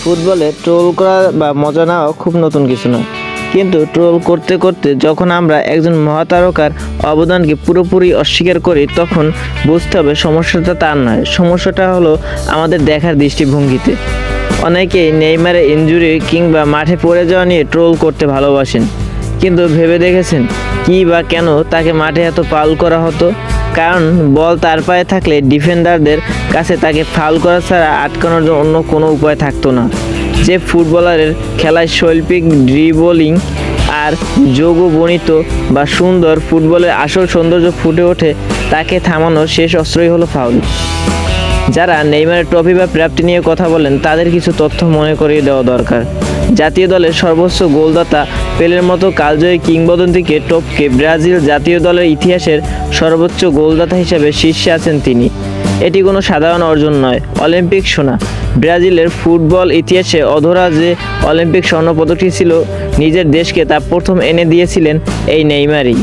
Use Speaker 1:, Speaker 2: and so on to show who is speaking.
Speaker 1: ফুটবলে ট্রোল করা বা মজা নেওয়া খুব নতুন কিছু নয়, কিন্তু ট্রোল করতে করতে যখন আমরা একজন মহাতারকার অবদানকে পুরোপুরি অস্বীকার করি তখন বুঝতে হবে সমস্যাটা তার নয়, সমস্যাটা হলো আমাদের দেখার দৃষ্টিভঙ্গিতে। অনেকেই নেইমারের ইনজুরি কিংবা মাঠে পড়ে যাওয়া নিয়ে ট্রোল করতে ভালোবাসেন, কিন্তু ভেবে দেখেছেন কী বা কেন তাকে মাঠে এত ফাউল করা হতো? কারণ বল তার পায়ে থাকলে ডিফেন্ডারদের কাছে তাকে ফাউল করা ছাড়া আটকানোর জন্য অন্য কোনো উপায় থাকতো না। যে ফুটবলারের খেলায় শৈল্পিক ড্রিবলিং আর যোগবর্ণিত বা সুন্দর ফুটবলের আসল সৌন্দর্য ফুটে ওঠে, তাকে থামানোর শেষ অস্ত্রই হলো ফাউল। যারা নেইমারের ট্রফি বা প্রাপ্তি নিয়ে কথা বলেন তাদের কিছু তথ্য মনে করিয়ে দেওয়া দরকার। জাতীয় দলের সর্বোচ্চ গোলদাতা পেলের মতো কালজয়ী কিংবদন্তিকে টপকে ব্রাজিল জাতীয় দলের ইতিহাসের সর্বোচ্চ গোলদাতা হিসেবে শীর্ষে আছেন তিনি। এটি কোনো সাধারণ অর্জন নয়, অলিম্পিক সোনা। ব্রাজিলের ফুটবল ইতিহাসে অধরা যে অলিম্পিক স্বর্ণপদকটি ছিল নিজের দেশকে তা প্রথম এনে দিয়েছিলেন এই নেইমারই।